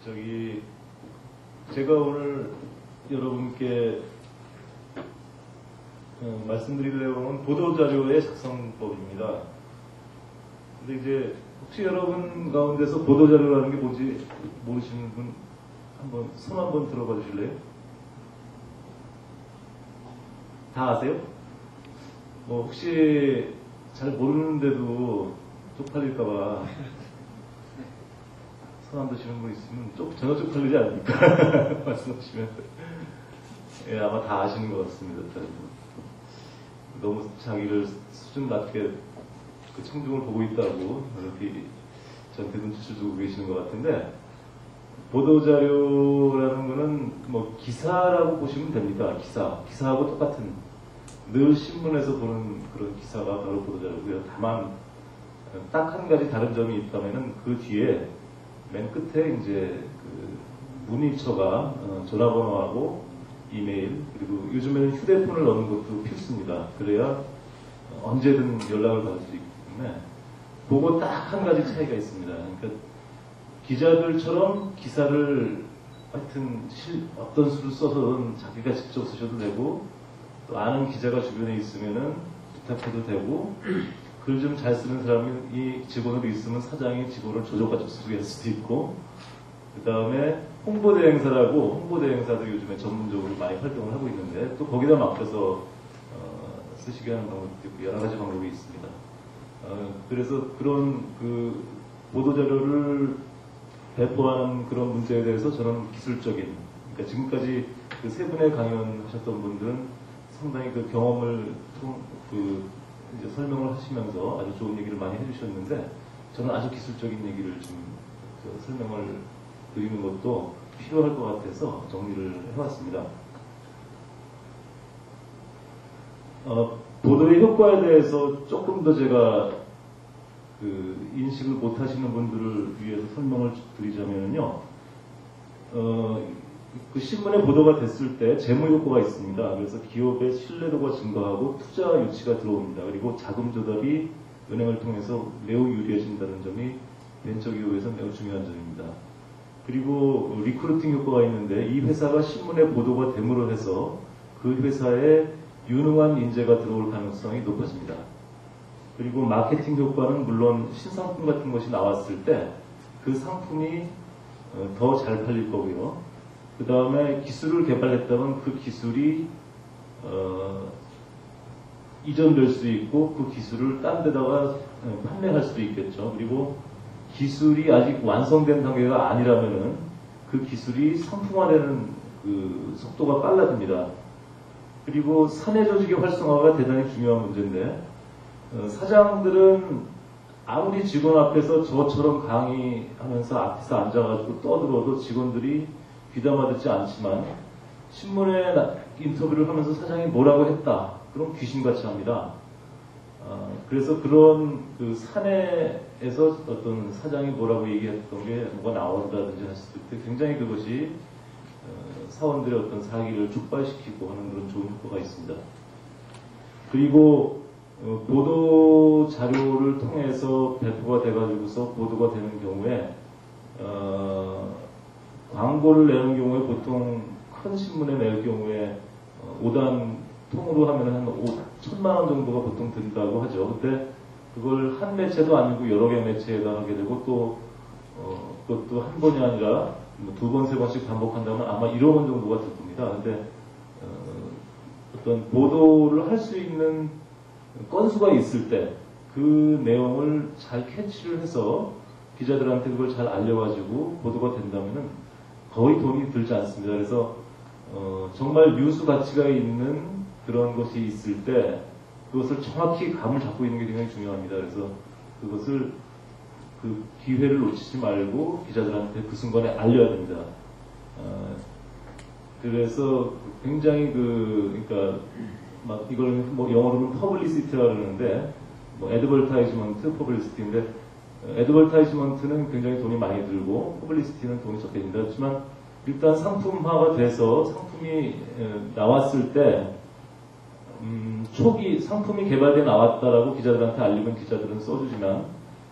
제가 오늘 여러분께 말씀드리려고 하는 보도자료의 작성법입니다. 근데 이제 혹시 여러분 가운데서 보도자료라는 게 뭔지 모르시는 분 한번 손 한번 들어봐 주실래요? 다 아세요? 뭐 혹시 잘 모르는데도 쪽팔릴까봐 손 안 드시는 분 있으면 전혀 쪽팔리지 않습니까? 말씀하시면 예, 아마 다 아시는 것 같습니다. 너무 자기를 수준 낮게 그 청중을 보고 있다고 이렇게 저한테 눈치를 주고 계시는 것 같은데, 보도자료라는 거는 뭐 기사라고 보시면 됩니다. 기사하고 똑같은, 늘 신문에서 보는 그런 기사가 바로 보도자료고요. 다만 딱 한 가지 다른 점이 있다면은 그 뒤에 맨 끝에 이제 그 문의처가 전화번호하고 이메일, 그리고 요즘에는 휴대폰을 넣는 것도 필수입니다. 그래야 언제든 연락을 받을 수 있기 때문에 그거 딱 한 가지 차이가 있습니다. 그러니까 기자들처럼 기사를 하여튼 어떤 수를 써서든 자기가 직접 쓰셔도 되고, 또 아는 기자가 주변에 있으면은 부탁해도 되고, 글 좀 잘 쓰는 사람이 이 직원으로 있으면 사장이 직원을 조져가지고 쓰게 할 수도 있고, 그 다음에 홍보대행사라고, 홍보대행사도 요즘에 전문적으로 많이 활동을 하고 있는데 또 거기다 맡겨서 쓰시게 하는 방법도 있고 여러 가지 방법이 있습니다. 그래서 그런 그 보도자료를 배포하는 그런 문제에 대해서 저는 기술적인, 그러니까 지금까지 그 세 분의 강연하셨던 분들은 상당히 그 경험을 이제 설명을 하시면서 아주 좋은 얘기를 많이 해주셨는데, 저는 아주 기술적인 얘기를 좀 설명을 드리는 것도 필요할 것 같아서 정리를 해왔습니다. 보도의 효과에 대해서 조금 더 제가 그 인식을 못 하시는 분들을 위해서 설명을 드리자면요. 그 신문에 보도가 됐을 때 재무 효과가 있습니다. 그래서 기업의 신뢰도가 증가하고 투자 유치가 들어옵니다. 그리고 자금 조달이 은행을 통해서 매우 유리해진다는 점이 벤처기업에서 매우 중요한 점입니다. 그리고 리크루팅 효과가 있는데, 이 회사가 신문에 보도가 됨으로 해서 그 회사에 유능한 인재가 들어올 가능성이 높아집니다. 그리고 마케팅 효과는 물론 신상품 같은 것이 나왔을 때 그 상품이 더 잘 팔릴 거고요. 그 다음에 기술을 개발했다면 그 기술이 이전될 수 있고 그 기술을 딴 데다가 판매할 수도 있겠죠. 그리고 기술이 아직 완성된 단계가 아니라면은 그 기술이 상품화되는 그 속도가 빨라집니다. 그리고 사내 조직의 활성화가 대단히 중요한 문제인데, 사장들은 아무리 직원 앞에서 저처럼 강의하면서 앞에서 앉아가지고 떠들어도 직원들이 귀담아 듣지 않지만, 신문에 인터뷰를 하면서 사장이 뭐라고 했다, 그럼 귀신같이 합니다. 그래서 그런 그 사내에서 어떤 사장이 뭐라고 얘기했던 게 뭐가 나온다든지 했을 때 굉장히 그것이 사원들의 어떤 사기를 촉발시키고 하는 그런 좋은 효과가 있습니다. 그리고 보도 자료를 통해서 배포가 돼가지고서 보도가 되는 경우에 광고를 내는 경우에 보통 큰 신문에 낼 경우에 5단 통으로 하면 한 1,000만 원 정도가 보통 든다고 하죠. 근데 그걸 한 매체도 아니고 여러 개 매체에다 하게 되고, 또 그것도 한 번이 아니라 두 번, 세 번씩 반복한다면 아마 1억 원 정도가 들 겁니다. 근데 어떤 보도를 할 수 있는 건수가 있을 때 그 내용을 잘 캐치를 해서 기자들한테 그걸 잘 알려가지고 보도가 된다면은 거의 돈이 들지 않습니다. 그래서 정말 뉴스 가치가 있는 그런 것이 있을 때 그것을 정확히 감을 잡고 있는 게 굉장히 중요합니다. 그래서 그것을 그 기회를 놓치지 말고 기자들한테 그 순간에 알려야 됩니다. 그래서 굉장히 그러니까 막 이걸 뭐 영어로는 퍼블리시티라고 그러는데, 뭐 애드벌타이즈먼트, 퍼블리시티인데, 애드벌타이즈먼트는 굉장히 돈이 많이 들고 퍼블리시티는 돈이 적게 든다. 하지만 일단 상품화가 돼서 상품이 나왔을 때 초기 상품이 개발돼 나왔다라고 기자들한테 알리면 기자들은 써주지만,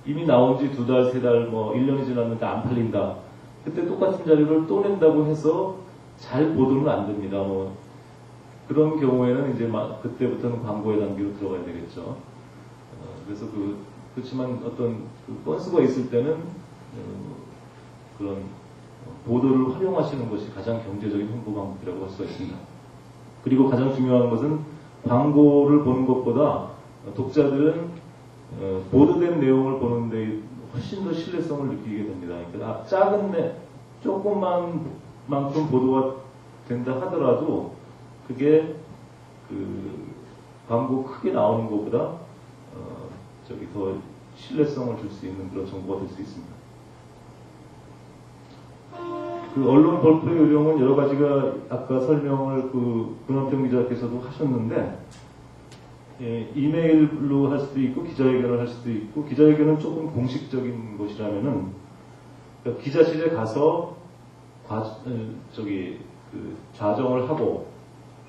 이미 나온 지 2달, 3달, 뭐 1년이 지났는데 안 팔린다. 그때 똑같은 자료를 또 낸다고 해서 잘 보도는 안 됩니다. 뭐 그런 경우에는 이제 그때부터는 광고의 단계로 들어가야 되겠죠. 그래서 그렇지만 어떤 건수가 있을 때는 그런 보도를 활용하시는 것이 가장 경제적인 홍보 방법이라고 할 수가 있습니다. 그리고 가장 중요한 것은 광고를 보는 것보다 독자들은 보도된 내용을 보는데 훨씬 더 신뢰성을 느끼게 됩니다. 그러니까 작은 조금만 만큼 보도가 된다 하더라도 그게 광고 크게 나오는 것보다 더 신뢰성을 줄 수 있는 그런 정보가 될 수 있습니다. 언론 벌프의 요령은 여러 가지가 아까 설명을 문헌평 기자께서도 하셨는데, 이메일로 할 수도 있고 기자회견을 할 수도 있고, 기자회견은 조금 공식적인 것이라면은 그러니까 기자실에 가서 좌정을 하고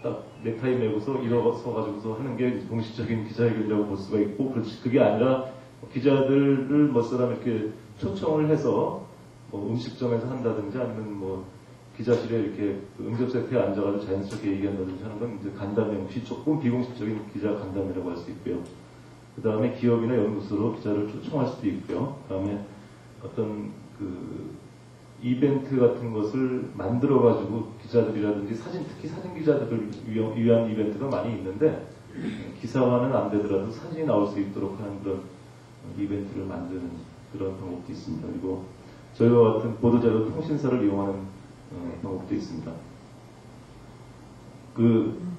딱 넥타이 매고서 일어서 가지고서 하는 게 공식적인 기자회견이라고 볼 수가 있고, 그게 아니라 기자들을 사람 이렇게 초청을 해서 음식점에서 한다든지 아니면 기자실에 이렇게 응접 세트에 앉아가지고 자연스럽게 얘기한다든지 하는 건 이제 간담회, 혹시 조금 비공식적인 기자 간담회라고 할 수 있고요. 그 다음에 기업이나 연구소로 기자를 초청할 수도 있고요. 그 다음에 어떤 이벤트 같은 것을 만들어가지고 기자들이라든지 특히 사진 기자들을 위한 이벤트가 많이 있는데, 기사화는 안 되더라도 사진이 나올 수 있도록 하는 그런 이벤트를 만드는 그런 방법도 있습니다. 그리고 저희와 같은 보도자료 통신사를 이용하는 방법도 있습니다.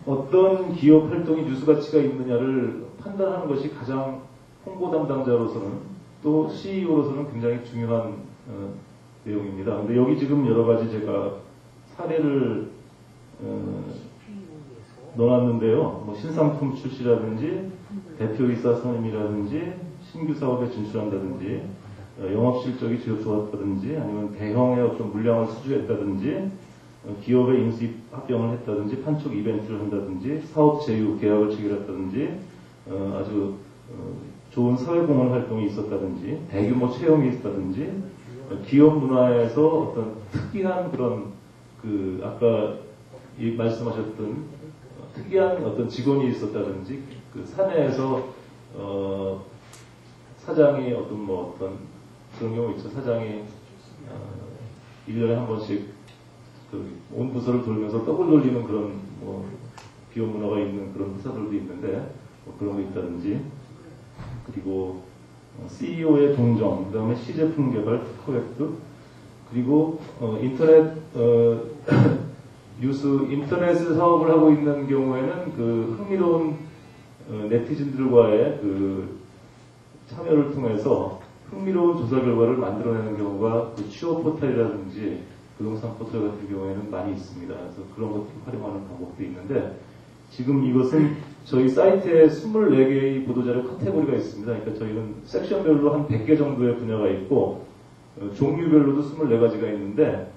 어떤 기업 활동이 뉴스 가치가 있느냐를 판단하는 것이 가장 홍보 담당자로서는 또 CEO로서는 굉장히 중요한 내용입니다. 근데 여기 지금 여러 가지 제가 사례를 넣어놨는데요. 신상품 출시라든지 대표이사 선임이라든지 신규 사업에 진출한다든지 영업 실적이 좋았다든지 아니면 대형의 어떤 물량을 수주했다든지 기업의 인수 합병을 했다든지 판촉 이벤트를 한다든지 사업 제휴 계약을 체결했다든지 아주 좋은 사회공헌 활동이 있었다든지 대규모 채용이 있었다든지 기업 문화에서 어떤 특이한 그런 아까 말씀하셨던 특이한 어떤 직원이 있었다든지 사내에서 사장이 어떤 그런 경우 있죠. 사장이 1년에 한 번씩 온 부서를 돌면서 떡을 돌리는 그런 기업 문화가 있는 그런 회사들도 있는데 그런 거 있다든지, 그리고 CEO의 동정, 그 다음에 시제품 개발, 특허획득, 그리고 인터넷 인터넷 사업을 하고 있는 경우에는 흥미로운 네티즌들과의 참여를 통해서 흥미로운 조사 결과를 만들어내는 경우가 취업 포털이라든지 부동산 포털 같은 경우에는 많이 있습니다. 그래서 그런 것들 활용하는 방법도 있는데, 지금 이것은 저희 사이트에 24개의 보도자료 카테고리가 있습니다. 그러니까 저희는 섹션별로 한 100개 정도의 분야가 있고, 종류별로도 24가지가 있는데,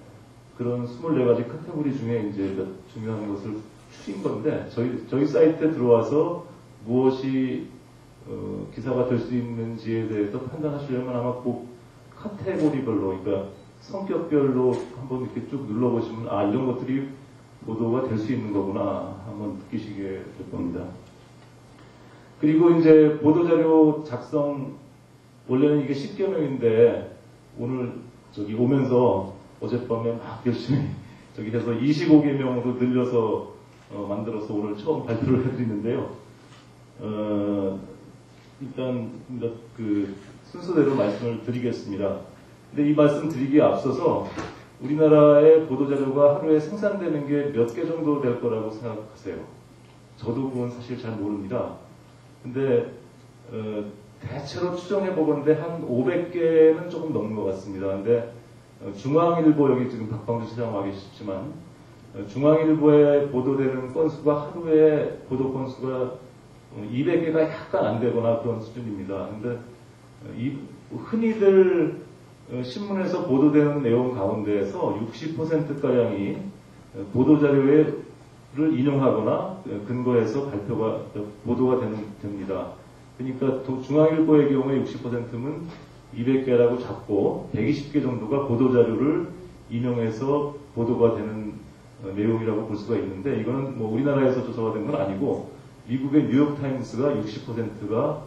그런 24가지 카테고리 중에 이제 중요한 것을 추린 건데, 저희 사이트에 들어와서 무엇이 기사가 될 수 있는지에 대해서 판단하시려면 아마 꼭 카테고리별로, 그러니까 성격별로 한번 이렇게 쭉 눌러보시면 이런 것들이 보도가 될 수 있는 거구나 한번 느끼시게 될 겁니다. 그리고 이제 보도자료 작성, 원래는 이게 10개 명인데 오늘 오면서 어젯밤에 막 열심히 해서 25개 명으로 늘려서 만들어서 오늘 처음 발표를 해드리는데요. 일단 순서대로 말씀을 드리겠습니다. 근데 이 말씀 드리기에 앞서서 우리나라의 보도자료가 하루에 생산되는 게 몇 개 정도 될 거라고 생각하세요? 저도 그건 사실 잘 모릅니다. 근데 대체로 추정해 보건데 한 500개는 조금 넘는 것 같습니다. 근데 중앙일보, 여기 지금 박광주 시장 와 계시지만 중앙일보에 보도되는 건수가 하루에 보도 건수가 200개가 약간 안 되거나 그런 수준입니다. 근데 흔히들 신문에서 보도되는 내용 가운데에서 60%가량이 보도자료를 인용하거나 근거해서 보도가 됩니다. 그러니까 중앙일보의 경우에 60%는 200개라고 잡고 120개 정도가 보도자료를 인용해서 보도가 되는 내용이라고 볼 수가 있는데, 이거는 뭐 우리나라에서 조사가 된 건 아니고 미국의 뉴욕타임스가 60%가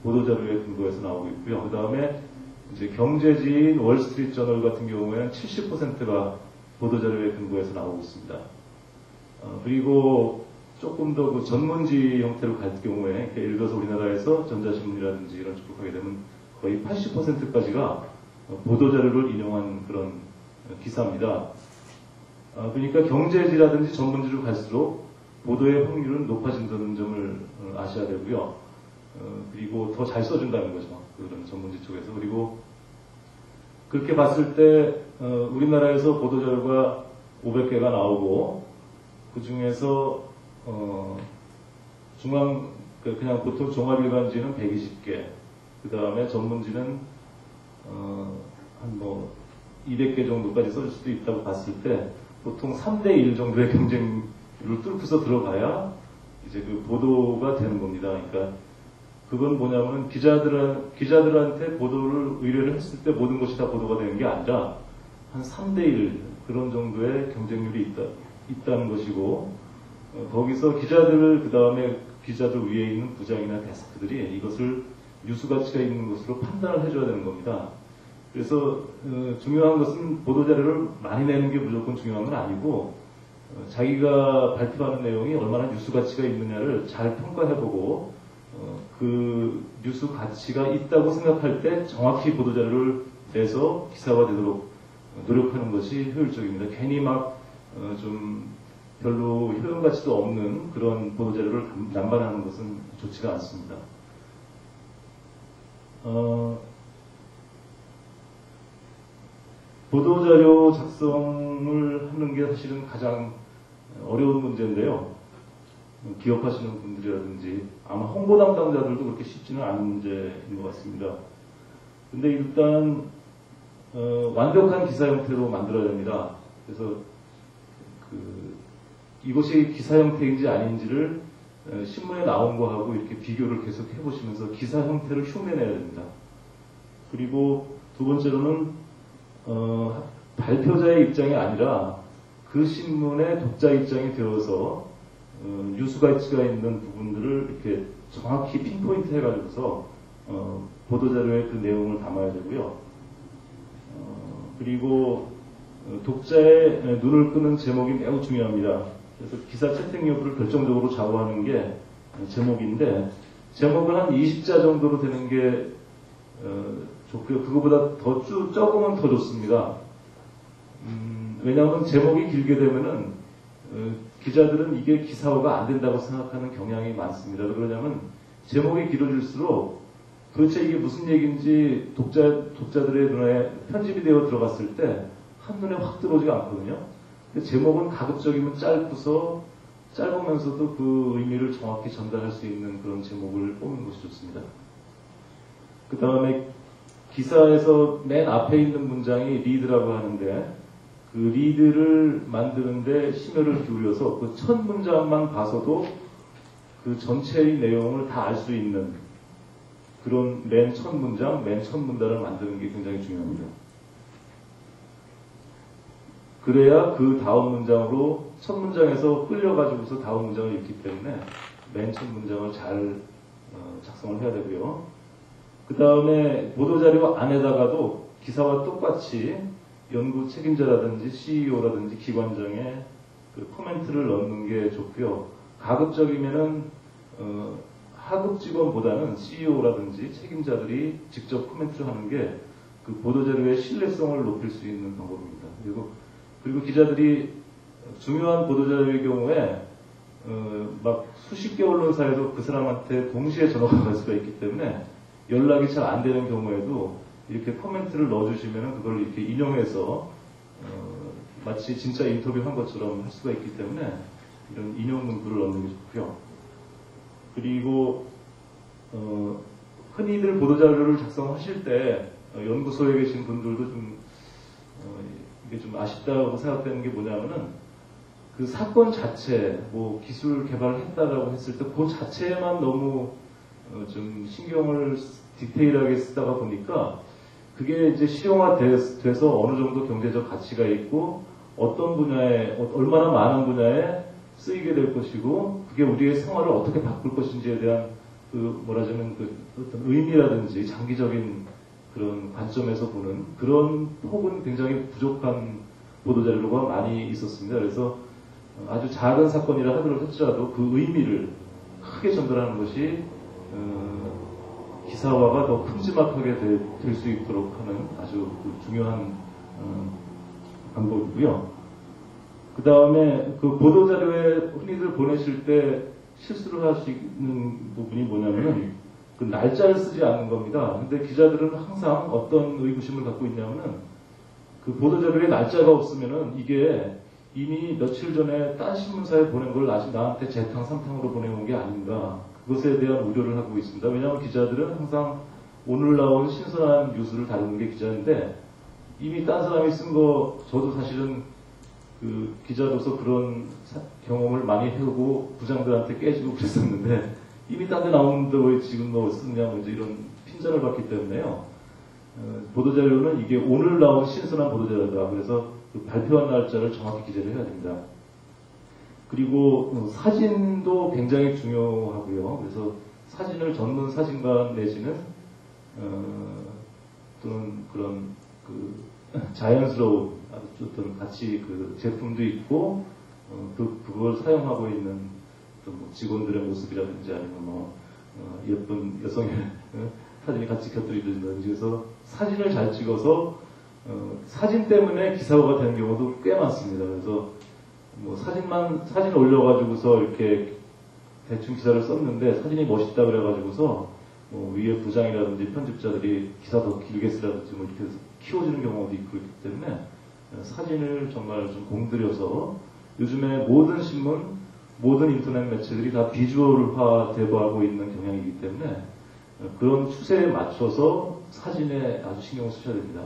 보도자료에 근거해서 나오고 있고요. 그 다음에 이제 경제지인 월스트리트저널 같은 경우에는 70%가 보도자료에 근거해서 나오고 있습니다. 그리고 조금 더 그 전문지 형태로 갈 경우에, 예를 들어서 우리나라에서 전자신문이라든지 이런 쪽으로 가게 되면 거의 80%까지가 보도자료를 인용한 그런 기사입니다. 그러니까 경제지라든지 전문지로 갈수록 보도의 확률은 높아진다는 점을 아셔야 되고요. 그리고 더 잘 써준다는 거죠. 그런 전문지 쪽에서. 그리고 그렇게 봤을 때 우리나라에서 보도자료가 500개가 나오고, 그 중에서 그냥 보통 종합일간지는 120개, 그 다음에 전문지는 한 200개 정도까지 써줄 수도 있다고 봤을 때, 보통 3대1 정도의 경쟁률을 뚫고서 들어가야 이제 그 보도가 되는 겁니다. 그러니까 그건 뭐냐면 기자들한테 보도를 의뢰를 했을 때 모든 것이 다 보도가 되는 게 아니라 한 3대1 그런 정도의 경쟁률이 있다는 것이고, 거기서 그 다음에 기자들 위에 있는 부장이나 데스크들이 이것을 뉴스 가치가 있는 것으로 판단을 해줘야 되는 겁니다. 그래서 중요한 것은 보도자료를 많이 내는 게 무조건 중요한 건 아니고, 자기가 발표하는 내용이 얼마나 뉴스 가치가 있느냐를 잘 평가해보고, 그 뉴스 가치가 있다고 생각할 때 정확히 보도자료를 내서 기사가 되도록 노력하는 것이 효율적입니다. 괜히 좀 별로 효용 가치도 없는 그런 보도자료를 남발하는 것은 좋지가 않습니다. 보도자료 작성을 하는 게 사실은 가장 어려운 문제인데요. 기억하시는 분들이라든지 아마 홍보 담당자들도 그렇게 쉽지는 않은 문제인 것 같습니다. 근데 일단 완벽한 기사 형태로 만들어야 됩니다. 그래서 이것이 기사 형태인지 아닌지를 신문에 나온 거하고 이렇게 비교를 계속 해보시면서 기사 형태를 흉내내야 됩니다. 그리고 두 번째로는 발표자의 입장이 아니라 그 신문의 독자 입장이 되어서 뉴스 가치가 있는 부분들을 이렇게 정확히 핀포인트 해가지고서 보도자료에 그 내용을 담아야 되고요. 그리고 독자의 눈을 끄는 제목이 매우 중요합니다. 그래서 기사 채택 여부를 결정적으로 좌우하는 게 제목인데, 제목은 한 20자 정도로 되는 게 좋고요. 그거보다 적으면 더 좋습니다. 왜냐하면 제목이 길게 되면은 기자들은 이게 기사화가 안 된다고 생각하는 경향이 많습니다. 그러냐면 제목이 길어질수록 도대체 이게 무슨 얘기인지 독자들의 눈에 편집이 되어 들어갔을 때 한눈에 확 들어오지가 않거든요. 근데 제목은 가급적이면 짧으면서도 그 의미를 정확히 전달할 수 있는 그런 제목을 뽑는 것이 좋습니다. 그 다음에 기사에서 맨 앞에 있는 문장이 리드라고 하는데, 그 리드를 만드는데 심혈을 기울여서 그 첫 문장만 봐서도 그 전체의 내용을 다 알 수 있는 그런 맨 첫 문장, 맨 첫 문단을 만드는 게 굉장히 중요합니다. 그래야 그 다음 문장으로 첫 문장에서 끌려가지고서 다음 문장을 읽기 때문에 맨 첫 문장을 잘 작성을 해야 되고요. 그 다음에 보도자료 안에다가도 기사와 똑같이 연구 책임자라든지 CEO라든지 기관장의 그 코멘트를 넣는 게 좋고요. 가급적이면은 하급 직원보다는 CEO라든지 책임자들이 직접 코멘트를 하는 게 그 보도자료의 신뢰성을 높일 수 있는 방법입니다. 그리고 기자들이 중요한 보도자료의 경우에 막 수십 개 언론사에도 그 사람한테 동시에 전화가 갈 수가 있기 때문에 연락이 잘 안 되는 경우에도 이렇게 코멘트를 넣어주시면 그걸 이렇게 인용해서 마치 진짜 인터뷰한 것처럼 할 수가 있기 때문에 이런 인용 문구를 넣는 게 좋고요. 그리고 흔히들 보도자료를 작성하실 때 연구소에 계신 분들도 이게 좀 아쉽다고 생각되는 게 뭐냐면은 그 사건 자체, 기술 개발을 했다라고 했을 때 그 자체에만 너무 좀 신경을 디테일하게 쓰다가 보니까 그게 이제 실용화돼서 어느 정도 경제적 가치가 있고 어떤 분야에 얼마나 많은 분야에 쓰이게 될 것이고 그게 우리의 생활을 어떻게 바꿀 것인지에 대한 그 뭐라자면 그 어떤 의미라든지 장기적인 그런 관점에서 보는 그런 폭은 굉장히 부족한 보도자료가 많이 있었습니다. 그래서 아주 작은 사건이라 하더라도 그 의미를 크게 전달하는 것이 기사화가 더 큼지막하게 될 수 있도록 하는 아주 중요한 방법이고요. 그 다음에 그 보도자료에 흔히들 보내실 때 실수를 하시는 부분이 뭐냐면은 그 날짜를 쓰지 않는 겁니다. 근데 기자들은 항상 어떤 의구심을 갖고 있냐면은 그 보도자료에 날짜가 없으면은 이게 이미 며칠 전에 딴 신문사에 보낸 걸 아직 나한테 재탕, 삼탕으로 보내온 게 아닌가. 그것에 대한 우려를 하고 있습니다. 왜냐하면 기자들은 항상 오늘 나온 신선한 뉴스를 다루는 게 기자인데 이미 딴 사람이 쓴 거 저도 사실은 그 기자로서 그런 경험을 많이 해오고 부장들한테 깨지고 그랬었는데 이미 딴 데 나오는데 왜 지금 너 쓰느냐고 이제 이런 핀잔을 받기 때문에요. 보도자료는 이게 오늘 나온 신선한 보도자료다. 그래서 그 발표한 날짜를 정확히 기재를 해야 됩니다. 그리고 사진도 굉장히 중요하고요. 그래서 사진을 전문 사진관 내지는 또는 그런 그 자연스러운 어떤 같이 그 제품도 있고 그걸 사용하고 있는 뭐 직원들의 모습이라든지 아니면 뭐 예쁜 여성의 사진이 같이 곁들여진다든지 그래서 사진을 잘 찍어서 사진 때문에 기사화가 되는 경우도 꽤 많습니다. 그래서 뭐 사진 올려가지고서 이렇게 대충 기사를 썼는데 사진이 멋있다 그래가지고서 뭐 위에 부장이라든지 편집자들이 기사 더 길게 쓰라든지 뭐 이렇게 키워주는 경우도 있고 그렇기 때문에 사진을 정말 좀 공들여서 요즘에 모든 신문, 모든 인터넷 매체들이 다 비주얼화 되어가고 있는 경향이기 때문에 그런 추세에 맞춰서 사진에 아주 신경을 쓰셔야 됩니다.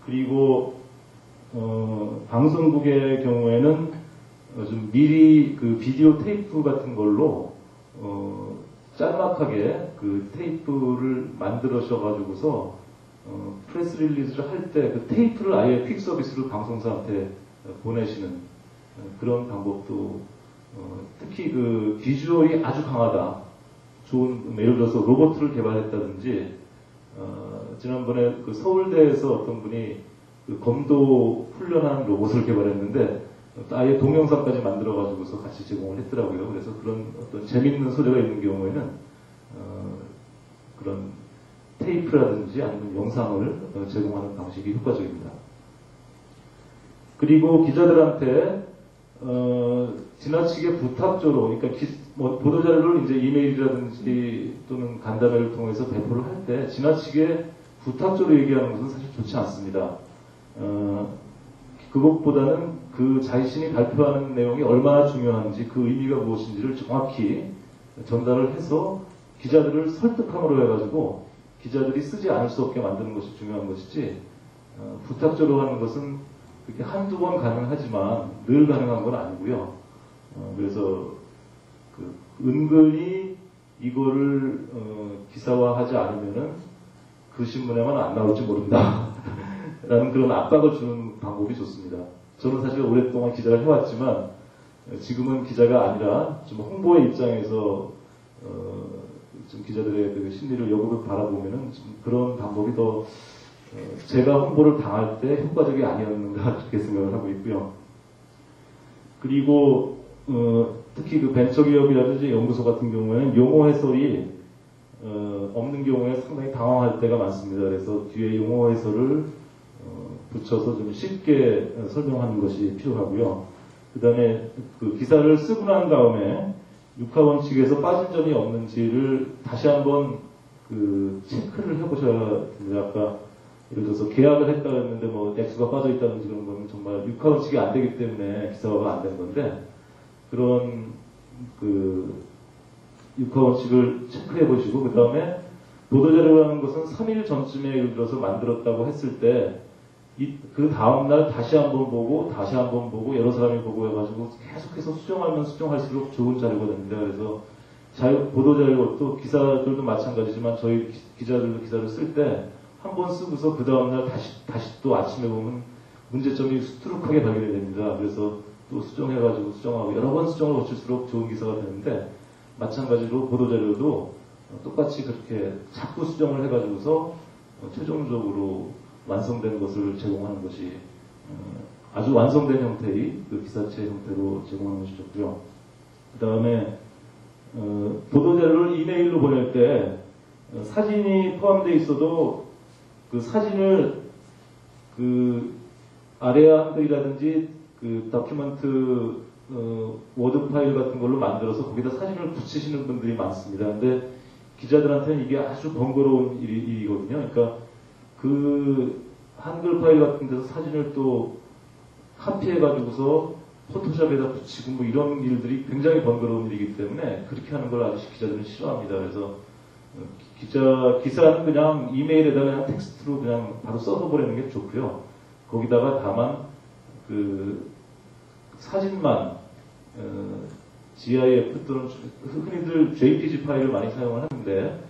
그리고 방송국의 경우에는 좀 미리 그 비디오 테이프 같은 걸로 짤막하게 그 테이프를 만들어셔가지고서 프레스 릴리즈를 할 때 그 테이프를 아예 퀵 서비스로 방송사한테 보내시는 그런 방법도 특히 그 비주얼이 아주 강하다. 좋은 예를 들어서 로봇을 개발했다든지 지난번에 그 서울대에서 어떤 분이 그 검도 훈련하는 로봇을 개발했는데 아예 동영상까지 만들어가지고서 같이 제공을 했더라고요. 그래서 그런 어떤 재밌는 소재가 있는 경우에는 그런 테이프라든지 아니면 영상을 제공하는 방식이 효과적입니다. 그리고 기자들한테 지나치게 부탁조로, 그러니까 뭐 보도자료를 이제 이메일이라든지 또는 간담회를 통해서 배포를 할 때 지나치게 부탁조로 얘기하는 것은 사실 좋지 않습니다. 그것보다는 그 자신이 발표하는 내용이 얼마나 중요한지 그 의미가 무엇인지를 정확히 전달을 해서 기자들을 설득함으로 해가지고 기자들이 쓰지 않을 수 없게 만드는 것이 중요한 것이지 부탁조로 하는 것은 그렇게 한두 번 가능하지만 늘 가능한 건 아니고요. 그래서 그 은근히 이거를 기사화하지 않으면은 그 신문에만 안 나올지 모른다 라는 그런 압박을 주는 방법이 좋습니다. 저는 사실 오랫동안 기자를 해왔지만 지금은 기자가 아니라 좀 홍보의 입장에서 좀 기자들의 그 심리를 역으로 바라보면은 좀 그런 방법이 더 제가 홍보를 당할 때 효과적이 아니었는가 그렇게 생각을 하고 있고요. 그리고 특히 그 벤처기업이라든지 연구소 같은 경우에는 용어 해설이 없는 경우에 상당히 당황할 때가 많습니다. 그래서 뒤에 용어 해설을 붙여서 좀 쉽게 설명하는 것이 필요하고요. 그 다음에 그 기사를 쓰고 난 다음에 육하원칙에서 빠진 점이 없는지를 다시 한번 그 체크를 해보셔야 됩니다. 아까 예를 들어서 계약을 했다 했는데 뭐 액수가 빠져 있다든지 그런 거는 정말 육하원칙이 안 되기 때문에 기사화가 안 된 건데 그런 그 육하원칙을 체크해 보시고 그 다음에 보도자료라는 것은 3일 전쯤에 예를 들어서 만들었다고 했을 때 그 다음날 다시 한번 보고 다시 한번 보고 여러 사람이 보고 해가지고 계속해서 수정하면 수정할수록 좋은 자료가 됩니다. 그래서 보도자료 또 기사들도 마찬가지지만 저희 기자들도 기사를 쓸 때 한 번 쓰고서 그 다음날 다시 또 아침에 보면 문제점이 수두룩하게 발견이 됩니다. 그래서 또 수정해가지고 수정하고 여러 번 수정을 거칠수록 좋은 기사가 되는데, 마찬가지로 보도자료도 똑같이 그렇게 자꾸 수정을 해가지고서 최종적으로 완성된 것을 제공하는 것이 아주 완성된 형태의 그 기사체 형태로 제공하는 것이 좋고요. 그 다음에 보도자료를 이메일로 보낼 때 사진이 포함되어 있어도 그 사진을 그 아레아들이라든지 그 다큐멘트 워드 파일 같은 걸로 만들어서 거기다 사진을 붙이시는 분들이 많습니다. 근데 기자들한테는 이게 아주 번거로운 일이거든요. 그러니까 그 한글 파일 같은 데서 사진을 또 카피해가지고서 포토샵에다 붙이고 뭐 이런 일들이 굉장히 번거로운 일이기 때문에 그렇게 하는 걸 아주 기자들은 싫어합니다. 그래서 기사는 그냥 이메일에다가 그냥 텍스트로 그냥 바로 써서 보내는 게 좋고요. 거기다가 다만 그 사진만 GIF 또는 흔히들 JPG 파일을 많이 사용을 하는데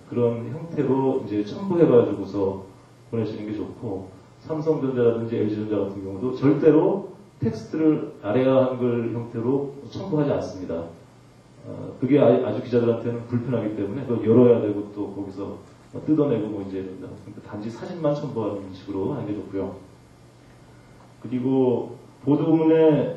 그런 형태로 이제 첨부해가지고서 보내시는 게 좋고, 삼성전자라든지 LG전자 같은 경우도 절대로 텍스트를 아래아 한글 형태로 첨부하지 않습니다. 그게 아주 기자들한테는 불편하기 때문에 그걸 열어야 되고 또 거기서 뜯어내고 뭐 이제 단지 사진만 첨부하는 식으로 하는 게 좋고요. 그리고 보도문의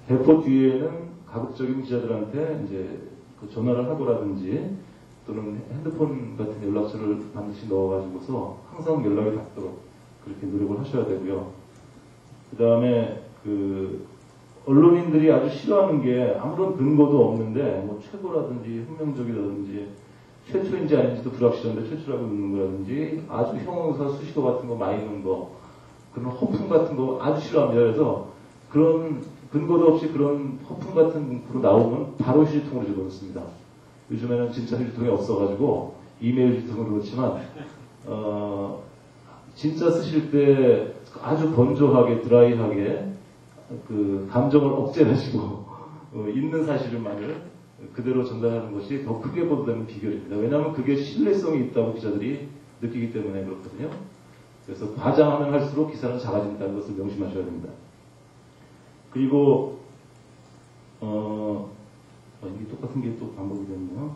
배포 뒤에는 가급적인 기자들한테 이제 그 전화를 하고라든지 또는 핸드폰 같은 연락처를 반드시 넣어가지고서 항상 연락이 닿도록 그렇게 노력을 하셔야 되고요. 그 다음에 그 언론인들이 아주 싫어하는 게 아무런 근거도 없는데 뭐 최고라든지 혁명적이라든지 최초인지 아닌지도 불확실한데 최초라고 넣는 거라든지 아주 형용사 수식어 같은 거 많이 넣는 거, 그런 허풍 같은 거 아주 싫어합니다. 그래서 그런 근거도 없이 그런 허풍 같은 문구로 나오면 바로 휴지통으로 집어넣습니다. 요즘에는 진짜 휴지통이 없어가지고 이메일 휴지통으로 넣지만 진짜 쓰실 때 아주 건조하게 드라이하게 그 감정을 억제하시고 있는 사실만을 그대로 전달하는 것이 더 크게 보도되는 비결입니다. 왜냐하면 그게 신뢰성이 있다고 기자들이 느끼기 때문에 그렇거든요. 그래서 과장하면 할수록 기사는 작아진다는 것을 명심하셔야 됩니다. 그리고 이게 똑같은 게 또 반복이 됐네요.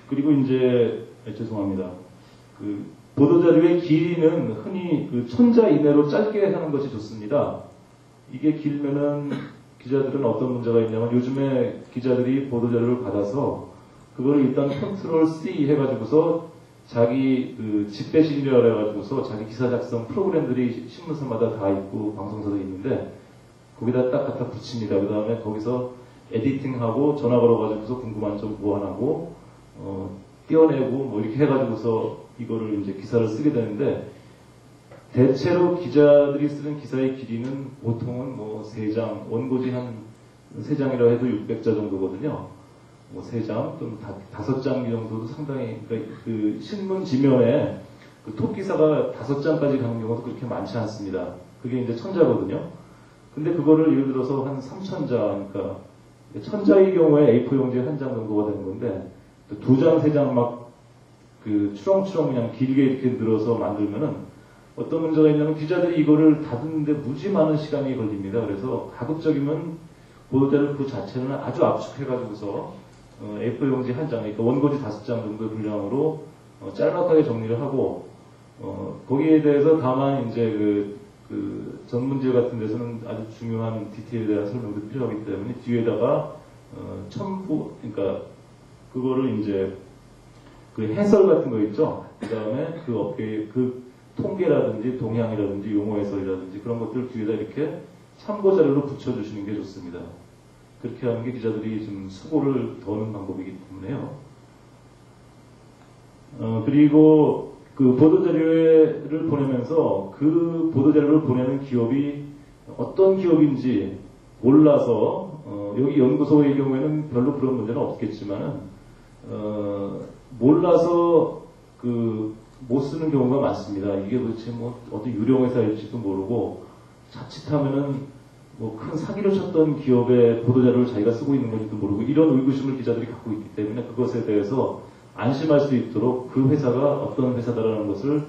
그리고 이제 죄송합니다. 그 보도자료의 길이는 흔히 그 천자 이내로 짧게 하는 것이 좋습니다. 이게 길면은 기자들은 어떤 문제가 있냐면 요즘에 기자들이 보도자료를 받아서 그거를 일단 컨트롤 C 해가지고서 자기 그 집배신이라고 해가지고서 자기 기사 작성 프로그램들이 신문사마다 다 있고 방송사도 있는데 거기다 딱 갖다 붙입니다. 그 다음에 거기서 에디팅하고 전화 걸어가지고서 궁금한 점 보완하고 띄어내고 뭐 이렇게 해가지고서 이거를 이제 기사를 쓰게 되는데, 대체로 기자들이 쓰는 기사의 길이는 보통은 뭐 3장, 원고지 한 3장이라 해도 600자 정도거든요. 뭐 3장 또는 5장 정도도 상당히, 그러니까 그 신문 지면에 그 톱 기사가 5장까지 가는 경우도 그렇게 많지 않습니다. 그게 이제 1000자거든요. 근데 그거를 예를 들어서 한 3000자, 그러니까 1000자의 경우에 A4 용지 한 장 정도가 되는 건데, 2장, 3장 막 그 추렁추렁 그냥 길게 이렇게 늘어서 만들면은 어떤 문제가 있냐면 기자들이 이거를 다듬는데 무지 많은 시간이 걸립니다. 그래서 가급적이면 보도자료 그 자체는 아주 압축해가지고서 A4 용지 한 장, 그러니까 원고지 5장 정도의 분량으로 짤막하게 정리를 하고 거기에 대해서 다만 이제 그 전문지 같은 데서는 아주 중요한 디테일에 대한 설명도 필요하기 때문에 뒤에다가 첨부, 그러니까 그거를 이제 그 해설 같은 거 있죠. 그 다음에 그 업계의 그 통계라든지 동향이라든지 용어 해설이라든지 그런 것들 뒤에다 이렇게 참고 자료로 붙여주시는 게 좋습니다. 그렇게 하는 게 기자들이 좀 수고를 더는 방법이기 때문에요. 그리고 그 보도자료를 보내면서 그 보도자료를 보내는 기업이 어떤 기업인지 몰라서 여기 연구소의 경우에는 별로 그런 문제는 없겠지만은 몰라서 못 쓰는 경우가 많습니다. 이게 도대체 뭐 어떤 유령 회사일지도 모르고 자칫하면은 뭐 큰 사기를 쳤던 기업의 보도자료를 자기가 쓰고 있는 건지도 모르고 이런 의구심을 기자들이 갖고 있기 때문에 그것에 대해서 안심할 수 있도록 그 회사가 어떤 회사다라는 것을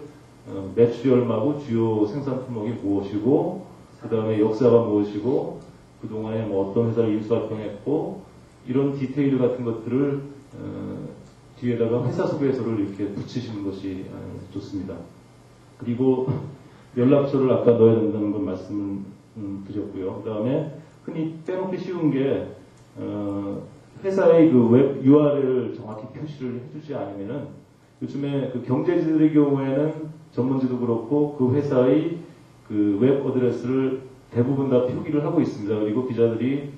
매출이 얼마고 주요 생산 품목이 무엇이고 그 다음에 역사가 무엇이고 그동안에 뭐 어떤 회사를 인수활동했고 이런 디테일 같은 것들을 뒤에다가 회사 소개서를 이렇게 붙이시는 것이 좋습니다. 그리고 연락처를 아까 넣어야 된다는 걸 말씀을 드렸고요. 그 다음에 흔히 빼먹기 쉬운 게 회사의 그 웹 URL을 정확히 표시를 해주지 않으면은 요즘에 그 경제지들의 경우에는 전문지도 그렇고 그 회사의 그 웹 어드레스를 대부분 다 표기를 하고 있습니다. 그리고 기자들이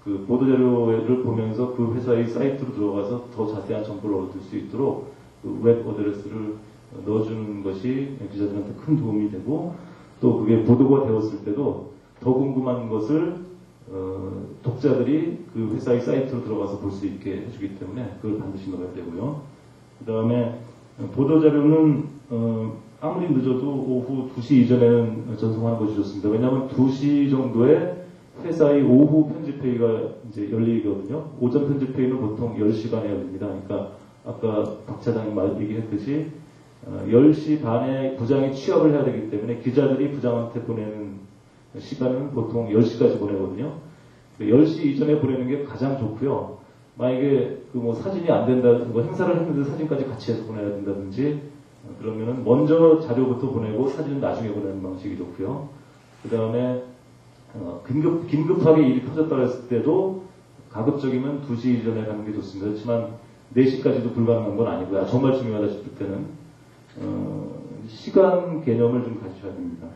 그 보도자료를 보면서 그 회사의 사이트로 들어가서 더 자세한 정보를 얻을 수 있도록 그 웹 어드레스를 넣어주는 것이 기자들한테 큰 도움이 되고 또 그게 보도가 되었을 때도 더 궁금한 것을 독자들이 그 회사의 사이트로 들어가서 볼 수 있게 해주기 때문에 그걸 반드시 넣어야 되고요. 그 다음에 보도자료는 아무리 늦어도 오후 2시 이전에는 전송하는 것이 좋습니다. 왜냐하면 2시 정도에 회사의 오후 편집회의가 이제 열리거든요. 오전 편집회의는 보통 10시간에 열립니다. 그러니까 아까 박 차장님 얘기했듯이 10시 반에 부장이 취업을 해야 되기 때문에 기자들이 부장한테 보내는 시간은 보통 10시까지 보내거든요. 10시 이전에 보내는 게 가장 좋고요. 만약에 그 뭐 사진이 안 된다든지 뭐 행사를 했는데 사진까지 같이 해서 보내야 된다든지 그러면은 먼저 자료부터 보내고 사진은 나중에 보내는 방식이 좋고요. 그 다음에 긴급하게 일이 터졌다고 했을 때도 가급적이면 2시 이전에 가는 게 좋습니다. 그렇지만 4시까지도 불가능한 건 아니고요. 정말 중요하다 싶을 때는 시간 개념을 좀 가지셔야 됩니다.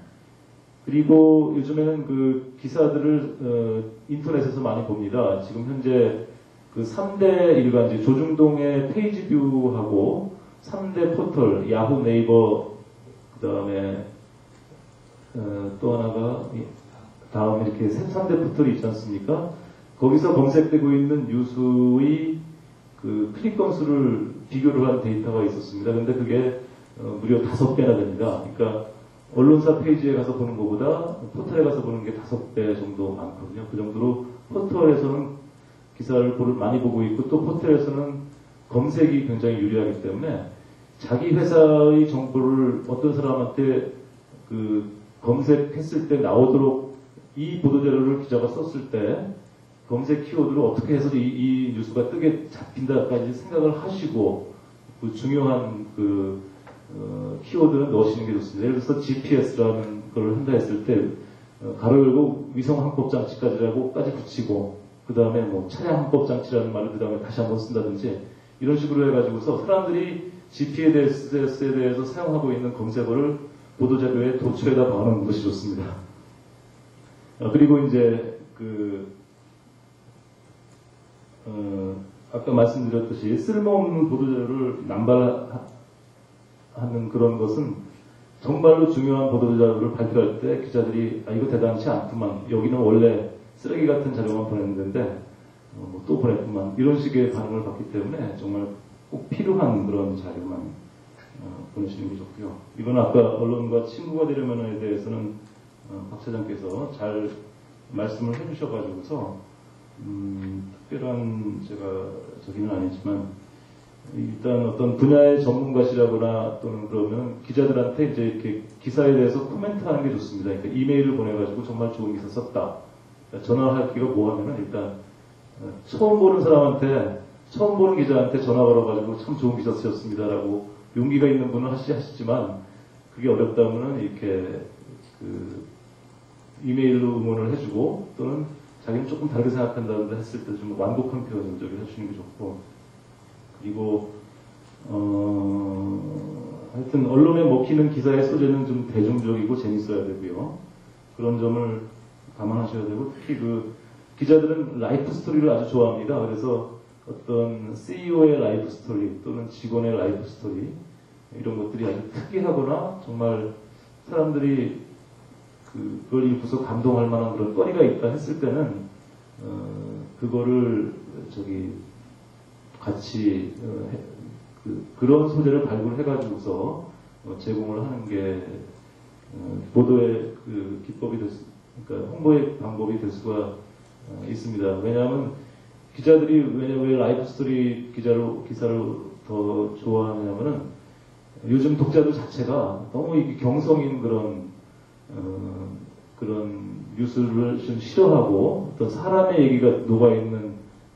그리고 요즘에는 그 기사들을 인터넷에서 많이 봅니다. 지금 현재 그 3대 일간지 조중동의 페이지뷰하고 3대 포털 야후 네이버 그 다음에 또 하나가 다음 이렇게 3대 포털이 있지 않습니까? 거기서 검색되고 있는 뉴스의 그 클릭 건수를 비교를 한 데이터가 있었습니다. 근데 그게 무려 5배나 됩니다. 그러니까 언론사 페이지에 가서 보는 것보다 포털에 가서 보는 게 5배 정도 많거든요. 그 정도로 포털에서는 기사를 많이 보고 있고 또 포털에서는 검색이 굉장히 유리하기 때문에 자기 회사의 정보를 어떤 사람한테 그 검색했을 때 나오도록 이 보도자료를 기자가 썼을 때 검색 키워드를 어떻게 해서 이 뉴스가 뜨게 잡힌다까지 생각을 하시고 그 중요한 그 키워드는 넣으시는 게 좋습니다. 예를 들어서 GPS라는 걸 한다 했을 때 가로 열고 위성 항법 장치까지라고까지 붙이고 그 다음에 뭐 차량 항법 장치라는 말을 그 다음에 다시 한번 쓴다든지 이런 식으로 해가지고서 사람들이 GPS에 대해서 사용하고 있는 검색어를 보도자료에 도출해다 박아놓는 것이 좋습니다. 그리고 이제 아까 말씀드렸듯이 쓸모없는 보도자료를 남발하는 그런 것은 정말로 중요한 보도자료를 발표할 때 기자들이 이거 대단치 않구만, 여기는 원래 쓰레기 같은 자료만 보냈는데 또 보냈구만, 이런 식의 반응을 받기 때문에 정말 꼭 필요한 그런 자료만 보내시는 게 좋고요. 이건 아까 언론과 친구가 되려면에 대해서는 박 차장께서 잘 말씀을 해주셔가지고서 특별한 제가 저기는 아니지만 일단 어떤 분야의 전문가시라거나 또는 그러면 기자들한테 이제 이렇게 기사에 대해서 코멘트하는 게 좋습니다. 그러니까 이메일을 보내가지고 정말 좋은 기사 썼다. 전화할 기가 뭐 하면은 일단 처음 보는 사람한테, 처음 보는 기자한테 전화 걸어가지고 참 좋은 기사 쓰셨습니다라고 용기가 있는 분은 하시지만 그게 어렵다면은 이렇게 이메일로 응원을 해주고 또는 자기는 조금 다르게 생각한다는데 했을 때 좀 완곡한 표현을 해주시는 게 좋고, 그리고 하여튼 언론에 먹히는 기사의 소재는 좀 대중적이고 재밌어야 되고요. 그런 점을 감안하셔야 되고, 특히 기자들은 라이프 스토리를 아주 좋아합니다. 그래서 어떤 CEO의 라이프 스토리 또는 직원의 라이프 스토리 이런 것들이 아주 특이하거나 정말 사람들이 그걸 읽고서 감동할 만한 그런 거리가 있다 했을 때는 그거를 같이 그런 소재를 발굴해가지고서 제공을 하는 게 보도의 기법이 그러니까 홍보의 방법이 될 수가 있습니다. 왜냐하면 기자들이 왜 라이프 스토리 기사를 더 좋아하냐면은 요즘 독자들 자체가 너무 이게 경성인 그런 뉴스를 좀 싫어하고 어떤 사람의 얘기가 녹아있는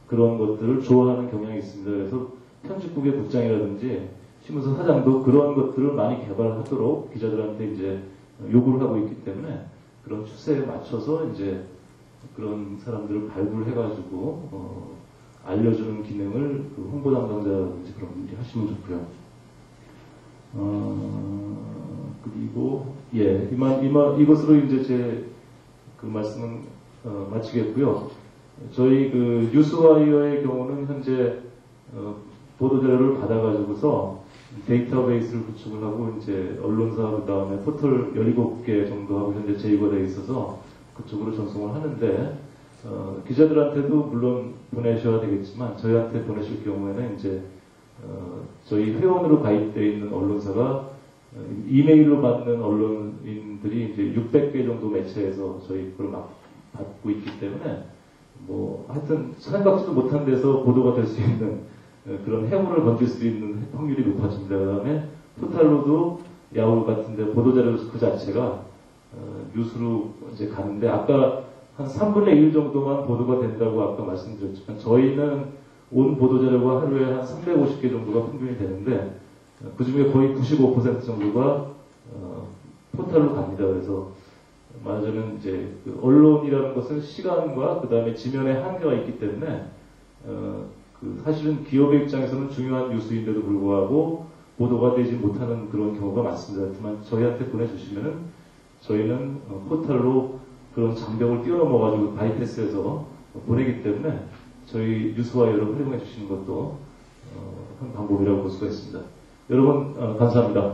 그런 것들을 좋아하는 경향이 있습니다. 그래서 편집국의 국장이라든지 신문사 사장도 그런 것들을 많이 개발하도록 기자들한테 이제 요구를 하고 있기 때문에 그런 추세에 맞춰서 이제 그런 사람들을 발굴해가지고 알려주는 기능을 그 홍보 담당자든지 그런 분들이 하시면 좋고요. 그리고 이것으로 이제 제 그 말씀은 마치겠고요. 저희 그 뉴스와이어의 경우는 현재 보도 자료를 받아가지고서 데이터베이스를 구축을 하고 이제 언론사 그 다음에 포털 17개 정도 하고 현재 제휴가 되어 있어서 그쪽으로 전송을 하는데 기자들한테도 물론 보내셔야 되겠지만 저희한테 보내실 경우에는 이제 저희 회원으로 가입되어 있는 언론사가 이메일로 받는 언론인들이 이제 600개 정도 매체에서 저희 그걸 막 받고 있기 때문에 뭐 하여튼 생각지도 못한 데서 보도가 될 수 있는 그런 해물을 건질 수 있는 확률이 높아집니다. 그 다음에 토탈로도 야후 같은데 보도자료 그 자체가 뉴스로 이제 가는데 아까 한 3분의 1 정도만 보도가 된다고 아까 말씀드렸지만 저희는 온 보도자료가 하루에 한 350개 정도가 평균이 되는데 그 중에 거의 95% 정도가 포털로 갑니다. 그래서 말하자면 이제 그 언론이라는 것은 시간과 그 다음에 지면에 한계가 있기 때문에 그 사실은 기업의 입장에서는 중요한 뉴스인데도 불구하고 보도가 되지 못하는 그런 경우가 많습니다. 하지만 저희한테 보내주시면은 저희는 포털로 그런 장벽을 뛰어넘어가지고 바이패스해서 보내기 때문에 저희 뉴스와이어를 활용해 주시는 것도 한 방법이라고 볼 수가 있습니다. 여러분 감사합니다.